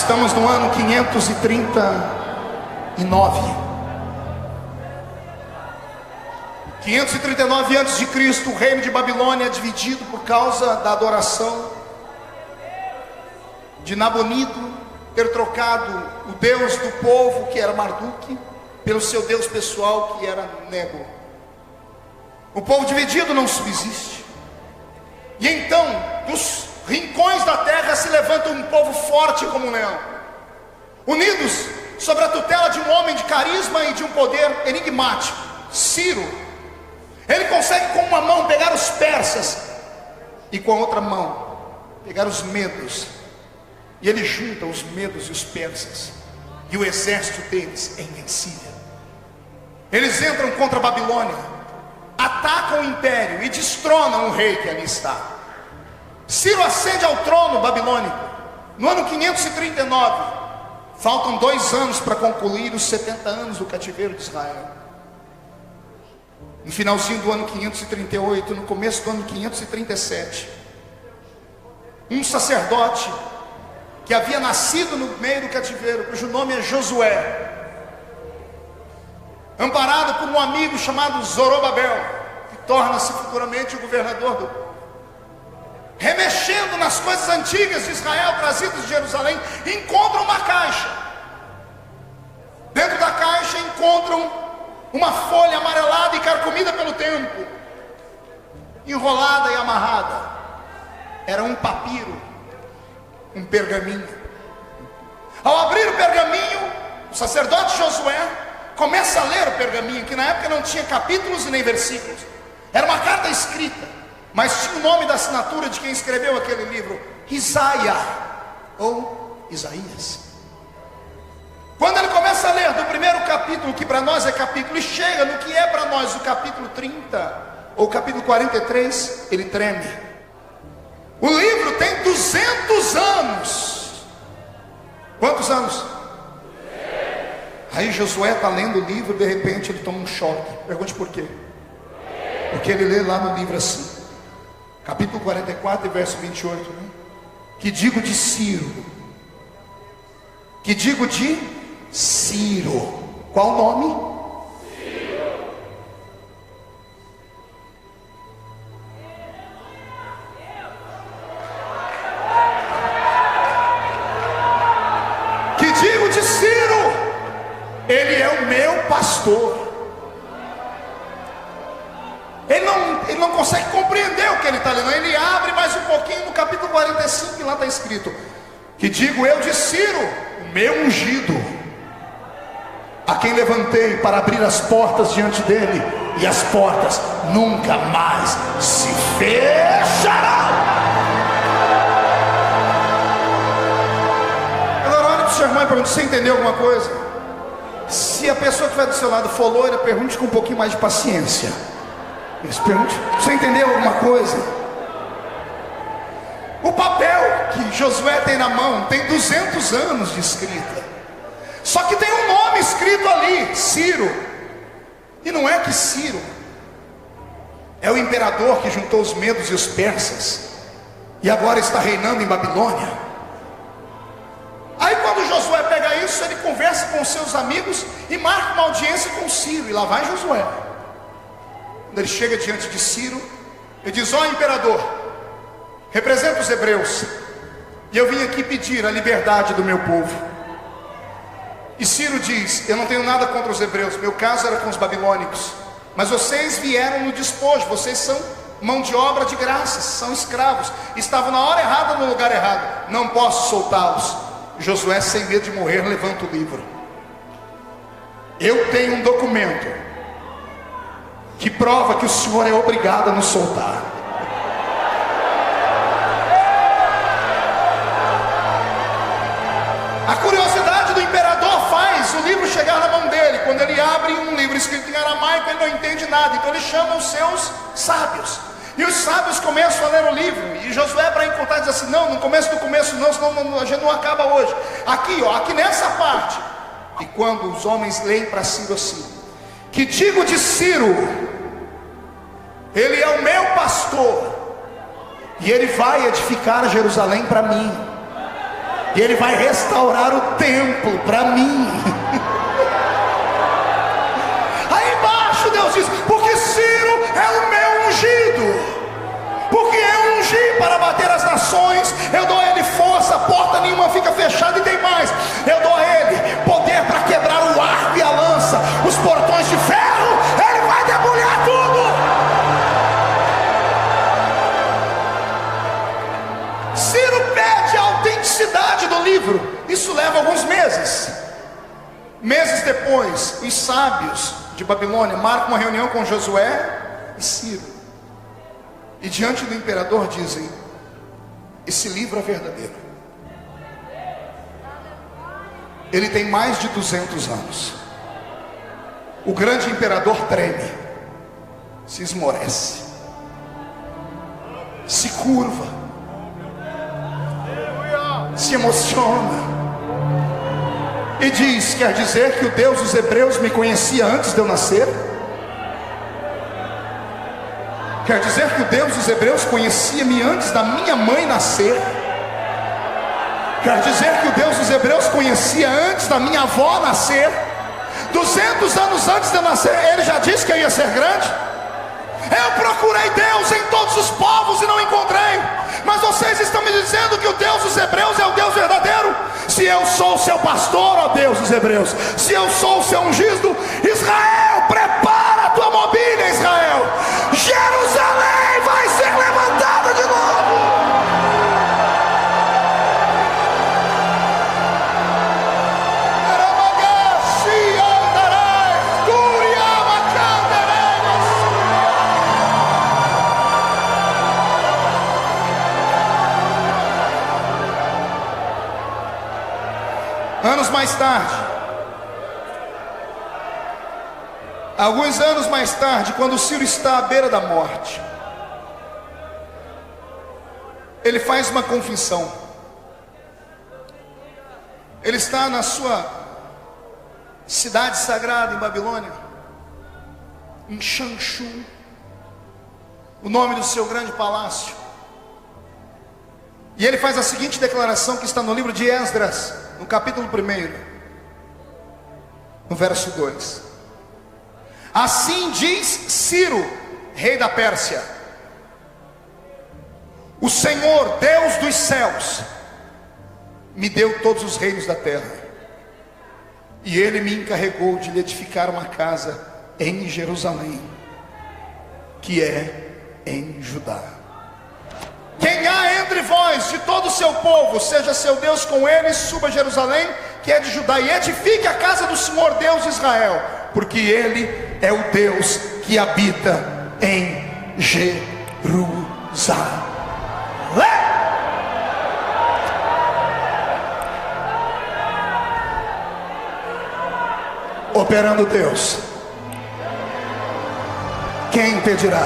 Estamos no ano 539. 539 a.C., o reino de Babilônia é dividido por causa da adoração de Nabonido ter trocado o deus do povo, que era Marduk, pelo seu deus pessoal, que era Nebo. O povo dividido não subsiste. E então, dos rincões da terra se levanta um povo forte como um leão, unidos sobre a tutela de um homem de carisma e de um poder enigmático, Ciro. Ele consegue com uma mão pegar os persas e com a outra mão pegar os medos, e ele junta os medos e os persas, e o exército deles é invencível. Eles entram contra a Babilônia, atacam o império e destronam o rei que ali está. Ciro ascende ao trono babilônico no ano 539. Faltam 2 anos para concluir os 70 anos do cativeiro de Israel. No finalzinho do ano 538, no começo do ano 537, um sacerdote que havia nascido no meio do cativeiro, cujo nome é Josué, amparado por um amigo chamado Zorobabel, que torna-se futuramente o governador do povo, remexendo nas coisas antigas de Israel, trazidas de Jerusalém, encontram uma caixa. Dentro da caixa encontram uma folha amarelada e carcomida pelo tempo, enrolada e amarrada. Era um papiro, um pergaminho. Ao abrir o pergaminho, o sacerdote Josué começa a ler o pergaminho, que na época não tinha capítulos e nem versículos. Era uma carta escrita, mas tinha o nome da assinatura de quem escreveu aquele livro, Isaia, ou Isaías. Quando ele começa a ler do primeiro capítulo, que para nós é capítulo, e chega no que é para nós o capítulo 30, ou capítulo 43, ele treme. O livro tem 200 anos. Quantos anos? Aí Josué está lendo o livro, de repente ele toma um choque. Pergunte por quê? Porque ele lê lá no livro assim, capítulo 44, verso 28, né? Que digo de Ciro, que digo de Ciro. Qual o nome? Ciro. Que digo de Ciro, ele é o meu pastor. Ele não consegue compreender o que ele está lendo. Ele abre mais um pouquinho no capítulo 45, e lá está escrito: que digo eu de Ciro, o meu ungido, a quem levantei para abrir as portas diante dele, e as portas nunca mais se fecharão. Agora olha para o seu irmão e pergunta: você entendeu alguma coisa? Se a pessoa que vai do seu lado for loira, pergunte com um pouquinho mais de paciência. Pergunte: você entendeu alguma coisa? O papel que Josué tem na mão tem 200 anos de escrita. Só que tem um nome escrito ali, Ciro. E não é que Ciro é o imperador que juntou os medos e os persas e agora está reinando em Babilônia. Aí quando Josué pega isso, ele conversa com os seus amigos e marca uma audiência com Ciro. E lá vai Josué. Quando ele chega diante de Ciro, ele diz: ó imperador, representa os hebreus, e eu vim aqui pedir a liberdade do meu povo. E Ciro diz: eu não tenho nada contra os hebreus, meu caso era com os babilônicos, mas vocês vieram no despojo, vocês são mão de obra de graça, são escravos, estavam na hora errada, no lugar errado, não posso soltá-los. Josué, sem medo de morrer, levanta o livro. Eu tenho um documento que prova que o senhor é obrigado a nos soltar. A curiosidade do imperador faz o livro chegar na mão dele. Quando ele abre um livro escrito em aramaico, ele não entende nada. Então ele chama os seus sábios, e os sábios começam a ler o livro. E Josué, para encontrar, diz assim: não, no começo do começo não, senão a gente não acaba hoje. Aqui, ó, aqui nessa parte. E quando os homens leem para Ciro assim: que digo de Ciro, ele é o meu pastor, e ele vai edificar Jerusalém para mim. E Ele vai restaurar o templo para mim. Aí embaixo Deus diz: porque Ciro é o meu ungido. Porque eu ungi para bater as nações, eu dou a ele força, porta nenhuma fica fechada, e tem mais, eu dou a ele poder para quebrar o arco e a lança, os portões de ferro, ele vai debulhar tudo. Ciro pede a autenticidade do livro. Isso leva alguns meses. Meses depois, os sábios de Babilônia marcam uma reunião com Josué e Ciro. E diante do imperador dizem: esse livro é verdadeiro. Ele tem mais de 200 anos. O grande imperador treme, se esmorece, se curva, se emociona e diz: quer dizer que o Deus dos hebreus me conhecia antes de eu nascer? Quer dizer que o Deus dos hebreus conhecia-me antes da minha mãe nascer? Quer dizer que o Deus dos hebreus conhecia antes da minha avó nascer? 200 anos antes de eu nascer, Ele já disse que eu ia ser grande? Eu procurei Deus em todos os povos e não encontrei. Mas vocês estão me dizendo que o Deus dos hebreus é o Deus verdadeiro? Se eu sou o seu pastor, ó Deus dos hebreus, se eu sou o seu ungido, Israel, prepara a tua mobília, Israel. Jerusalém vai ser levantada de novo. Anos mais tarde, alguns anos mais tarde, quando Ciro está à beira da morte, ele faz uma confissão. Ele está na sua cidade sagrada em Babilônia, em Shanshu, o nome do seu grande palácio. E ele faz a seguinte declaração, que está no livro de Esdras, no capítulo 1, no verso 2. Assim diz Ciro, rei da Pérsia: o Senhor, Deus dos céus, me deu todos os reinos da terra, e Ele me encarregou de lhe edificar uma casa em Jerusalém, que é em Judá. Quem há entre vós, de todo o seu povo, seja seu Deus com eles, suba a Jerusalém, que é de Judá, e edifique a casa do Senhor Deus de Israel, porque Ele é o Deus que habita em Jerusalém. Operando Deus, quem impedirá?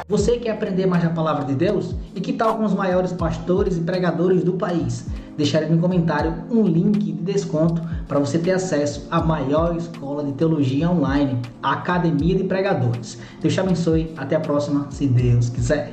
Você quer aprender mais da palavra de Deus? E que tal com os maiores pastores e pregadores do país? Deixarei no comentário um link de desconto para você ter acesso à maior escola de teologia online, a Academia de Pregadores. Deus te abençoe, até a próxima, se Deus quiser.